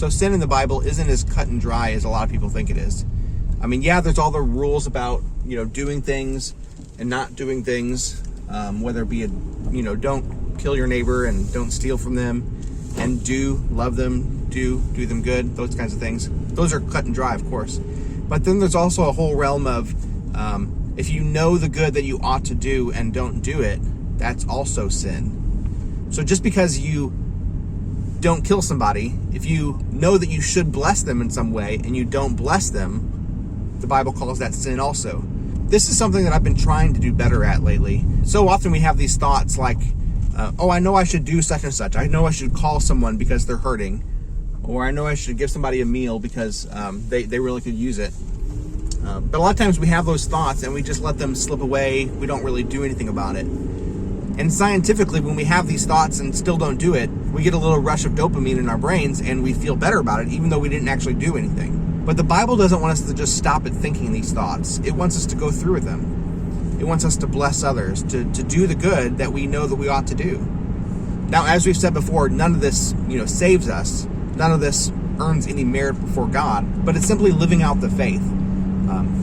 So sin in the Bible isn't as cut and dry as a lot of people think it is. I mean, yeah, there's all the rules about, doing things and not doing things, whether it be, don't kill your neighbor and don't steal from them, and do love them, do them good, those kinds of things. Those are cut and dry, of course. But then there's also a whole realm of, if you know the good that you ought to do and don't do it, that's also sin. So just because you don't kill somebody, if you know that you should bless them in some way and you don't bless them, the Bible calls that sin also. This is something that I've been trying to do better at lately. So often we have these thoughts like, I know I should do such and such. I know I should call someone because they're hurting. Or I know I should give somebody a meal because they really could use it. But a lot of times we have those thoughts and we just let them slip away. We don't really do anything about it. And scientifically, when we have these thoughts and still don't do it, we get a little rush of dopamine in our brains and we feel better about it, even though we didn't actually do anything. But the Bible doesn't want us to just stop at thinking these thoughts. It wants us to go through with them. It wants us to bless others, to do the good that we know that we ought to do. Now, as we've said before, none of this, saves us. None of this earns any merit before God, but it's simply living out the faith.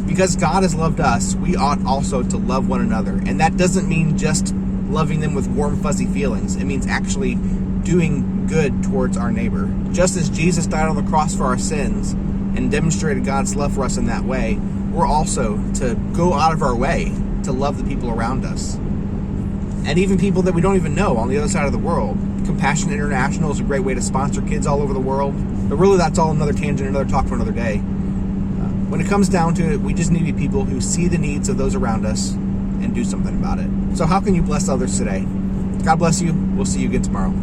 Because God has loved us, we ought also to love one another. And that doesn't mean just loving them with warm, fuzzy feelings. It means actually doing good towards our neighbor. Just as Jesus died on the cross for our sins and demonstrated God's love for us in that way, we're also to go out of our way to love the people around us. And even people that we don't even know on the other side of the world. Compassion International is a great way to sponsor kids all over the world. But really, that's all another tangent, another talk for another day. When it comes down to it, we just need to be people who see the needs of those around us and do something about it. So how can you bless others today? God bless you. We'll see you again tomorrow.